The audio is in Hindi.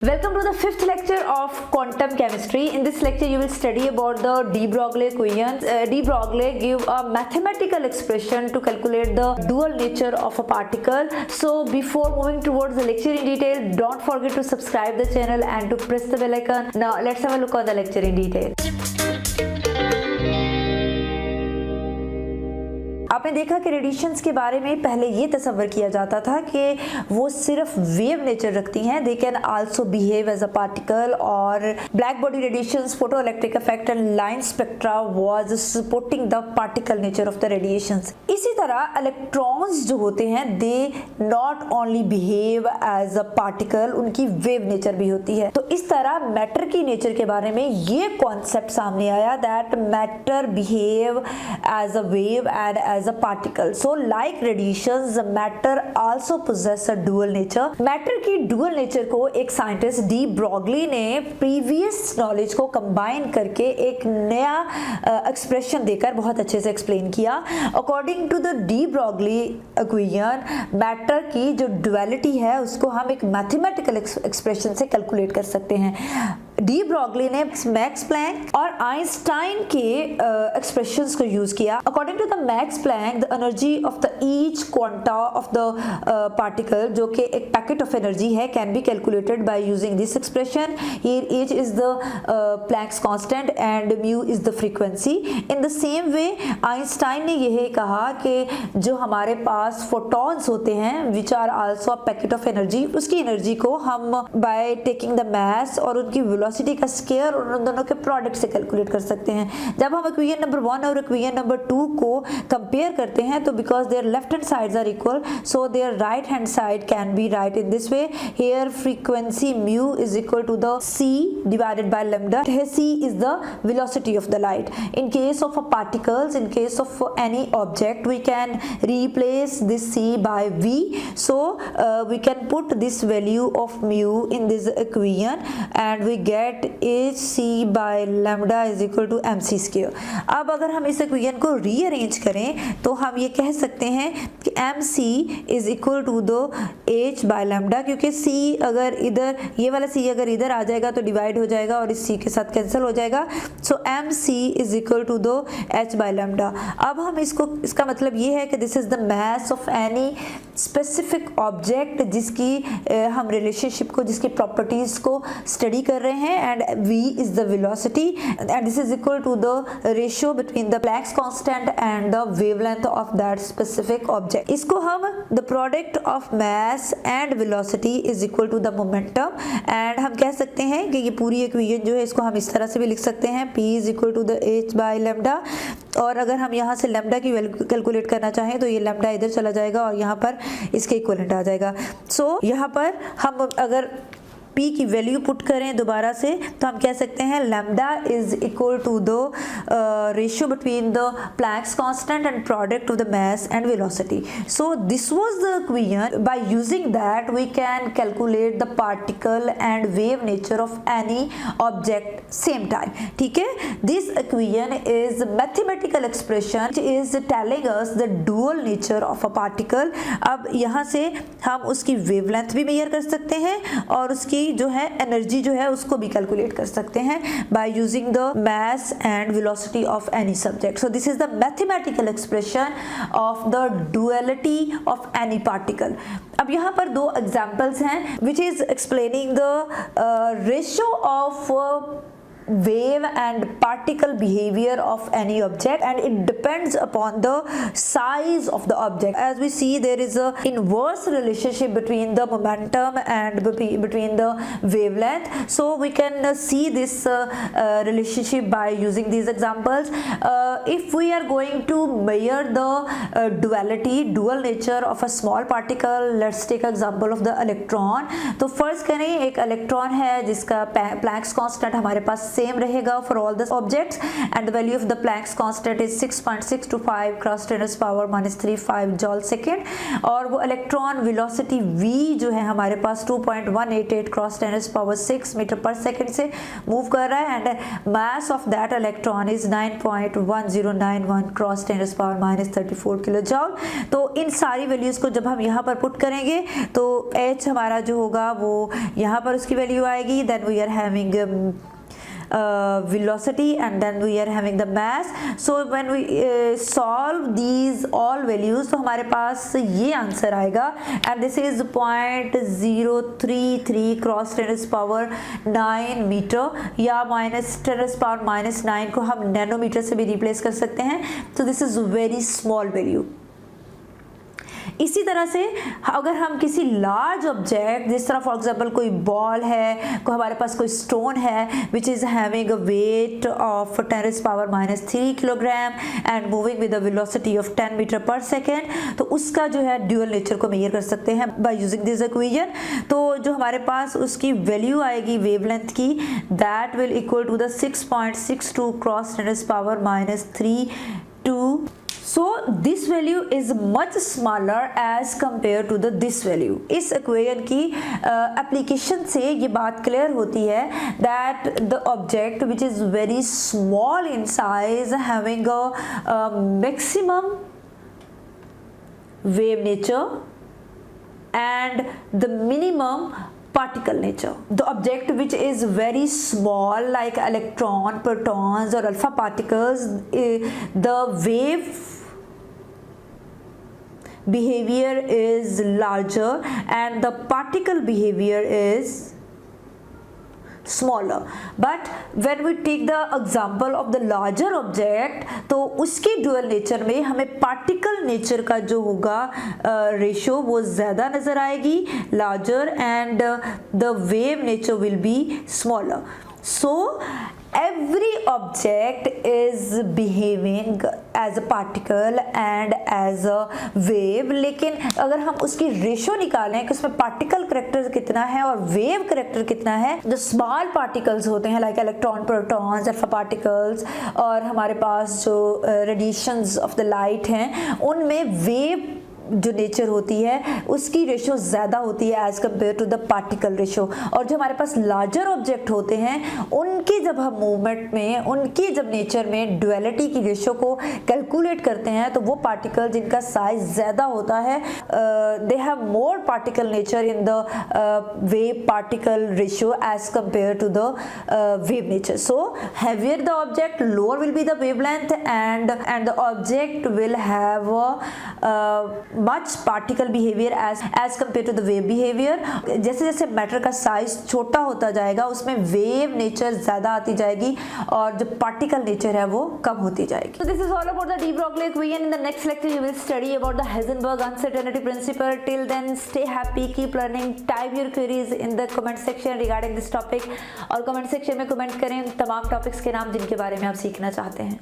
Welcome to the fifth lecture of quantum chemistry. In this lecture, you will study about the de Broglie equations. De Broglie give a mathematical expression to calculate the dual nature of a particle. So before moving towards the lecture in detail, don't forget to subscribe the channel and to press the bell icon. Now let's have a look on the lecture in detail. आपने देखा कि रेडिएशंस के बारे में पहले ये तस्वर किया जाता था कि वो सिर्फ वेव नेचर रखती हैं, they can also behave as a particle, और black body radiations, photo electric effect and line spectra was supporting the particle nature of the radiations. इसी तरह इलेक्ट्रॉन्स जो होते हैं they not only behave as a particle, उनकी वेव नेचर भी होती है। तो इस तरह मैटर की नेचर के बारे में ये कॉन्सेप्ट सामने आया that matter behave as a wave and as a particle. So like radiations, matter also possess a dual nature. Matter की dual nature को एक साइंटिस्ट डी ब्रॉगली ने प्रीवियस नॉलेज को कंबाइन करके एक नया एक्सप्रेशन देकर बहुत अच्छे से एक्सप्लेन किया। According to the de Broglie equation, matter की जो डुअलिटी है उसको हम एक मैथमेटिकल एक्सप्रेशन से कैलकुलेट कर सकते हैं। डी ब्रॉगली ने मैक्स प्लैंक और आइंस्टाइन के एक्सप्रेशंस को यूज किया। According to the Max Planck, the energy of the each quanta of the particle, जो कि एक पैकेट ऑफ एनर्जी है, can be calculated by using this expression. Here H is the Planck's constant and mu is the frequency. In the same way Einstein ने यह कहा कि जो हमारे पास फोटॉन्स होते हैं which are also a packet of energy, उसकी एनर्जी को हम बाय टेकिंग द मास और उनकी वेलोसिटी का स्क्वायर और उन दोनों के प्रोडक्ट से कैलकुलेट कर सकते हैं। जब हम इक्वेशन नंबर 1 और इक्वेशन नंबर 2 को कंपेयर करते हैं तो because their left hand sides are equal, so their right hand side can be write in this way. Here frequency mu is equal to the c divided by lambda. c is the velocity of the light. In case of a particles, in case of any object, we can replace this c by v. So we can put this value of mu in this equation and we get hc by lambda is equal to mc square. अब अगर हम इस इक्वेशन को रीअरेंज करें तो हम ये कह सकते हैं कि mc is equal to the h by lambda, क्योंकि c अगर इधर ये वाला c अगर इधर आ जाएगा तो डिवाइड हो जाएगा और इस c के साथ कैंसिल हो जाएगा। सो mc is equal to the h by lambda. अब हम इसका मतलब ये है कि this is the mass of any specific object जिसकी हम रिलेशनशिप को, जिसकी प्रॉपर्टीज को स्टडी कर रहे हैं, and v is the velocity and this is equal to the ratio between the Planck's constant and the wavelength of that specific object. इसको हम the product of mass and velocity is equal to the momentum, and हम कह सकते हैं कि ये पूरी इक्वेशन जो है इसको हम इस तरह से भी लिख सकते हैं p is equal to the h by lambda, और अगर हम यहाँ से लैम्डा की वैल्यू कैलकुलेट करना चाहें तो ये लैम्डा इधर चला जाएगा और यहाँ पर इसके इक्विवेलेंट आ जाएगा। सो यहाँ पर हम अगर p की वैल्यू पुट करें दोबारा से तो हम कह सकते हैं lambda is equal to the ratio between the Planck's constant and product of the mass and velocity. So this was the equation, by using that we can calculate the particle and wave nature of any object same time. ठीक है, this equation is mathematical expression which is telling us the dual nature of a particle. अब यहाँ से हम उसकी वेवलेंथ भी मेजर कर सकते हैं और उसकी जो है एनर्जी जो है उसको भी कैलकुलेट कर सकते हैं by using the mass and velocity of any subject. So this is the mathematical expression of the duality of any particle. अब यहाँ पर दो एग्जांपल्स हैं which is explaining the ratio of wave and particle behavior of any object, and it depends upon the size of the object. As we see, there is a inverse relationship between the momentum and between the wavelength. So we can see this relationship by using these examples. If we are going to measure the dual nature of a small particle, let's take example of the electron. तो फर्ज करें एक इलेक्ट्रॉन है जिसका प्लैंक्स कांस्टेंट हमारे पास सेम रहेगा for all the objects and the value of the Planck's constant is 6.625 cross 10⁻³ जॉल second. और वो इलेक्ट्रॉन वेलोसिटी v जो है हमारे पास 2.188 क्रॉस 10⁻⁶ मीटर पर सेकेंड से मूव कर रहा है and mass of that electron is 9.1091 cross 10⁻34 kilo जॉल। तो इन सारी वैल्यूज को जब हम यहाँ पर पुट करेंगे तो h हमारा जो होगा वो यहाँ पर उसकी वैल्यू आएगी, then we are having velocity and then we are having the mass. So when we solve these all values तो हमारे पास ये आंसर आएगा and this is 0.033 cross 10⁻⁹ metre या -10⁻⁹ को हम नैनोमीटर से भी रिप्लेस कर सकते हैं। तो this is very small value. इसी तरह से अगर हम किसी लार्ज ऑब्जेक्ट जिस तरह फॉर एग्जांपल कोई बॉल है, को हमारे पास कोई स्टोन है which is having a weight of 10⁻³ kilogram and moving with a velocity of 10 metre per second, तो उसका जो है ड्यूअल नेचर को मेजर कर सकते हैं बाय यूजिंग दिस इक्वेशन। तो जो हमारे पास उसकी वैल्यू आएगी वेवलेंथ की, that will equal to the 6.62 cross 10⁻³ to. So this value is much smaller as compared to the this value। इस इक्वेशन की एप्लीकेशन से ये बात क्लियर होती है that the object which is very small in size having a maximum wave nature and the minimum particle nature. The object which is very small like electron, protons or alpha particles, the wave behavior is larger and the particle behavior is smaller. But when we take the example of the larger object तो उसकी ड्यूअल नेचर में हमें पार्टिकल नेचर का जो होगा रेशो वो ज़्यादा नज़र आएगी, larger, and the wave nature will be smaller. So every object is behaving as a particle and as a wave, लेकिन अगर हम उसकी रेशो निकालें कि उसमें पार्टिकल करेक्टर कितना है और वेव करेक्टर कितना है, जो स्मॉल पार्टिकल्स होते हैं like electron, protons, alpha particles और हमारे पास जो रेडिएशंस ऑफ द लाइट हैं, उनमें वेव जो नेचर होती है उसकी रेशो ज़्यादा होती है as compare to the particle ratio. और जो हमारे पास लार्जर ऑब्जेक्ट होते हैं उनकी जब हम मूवमेंट में, उनकी जब नेचर में ड्युअलिटी की रेशो को कैलकुलेट करते हैं तो वो पार्टिकल जिनका साइज ज़्यादा होता है they have more particle nature in the wave particle ratio as compare to the wave nature. So heavier the object lower will be the wavelength and the object will have much particle behavior as compared to the wave behavior। जैसे जैसे मैटर का साइज छोटा होता जाएगा उसमें वेव नेचर ज्यादा आती जाएगी और जो पार्टिकल नेचर है वो कम होती जाएगी। So this is all about the de Broglie equation. In the next lecture you will study about the Heisenberg uncertainty principle. Till then stay happy, keep learning, type your queries in the comment section regarding this topic और comment section में comment करें तमाम टॉपिक्स के नाम जिनके बारे में आप सीखना चाहते हैं।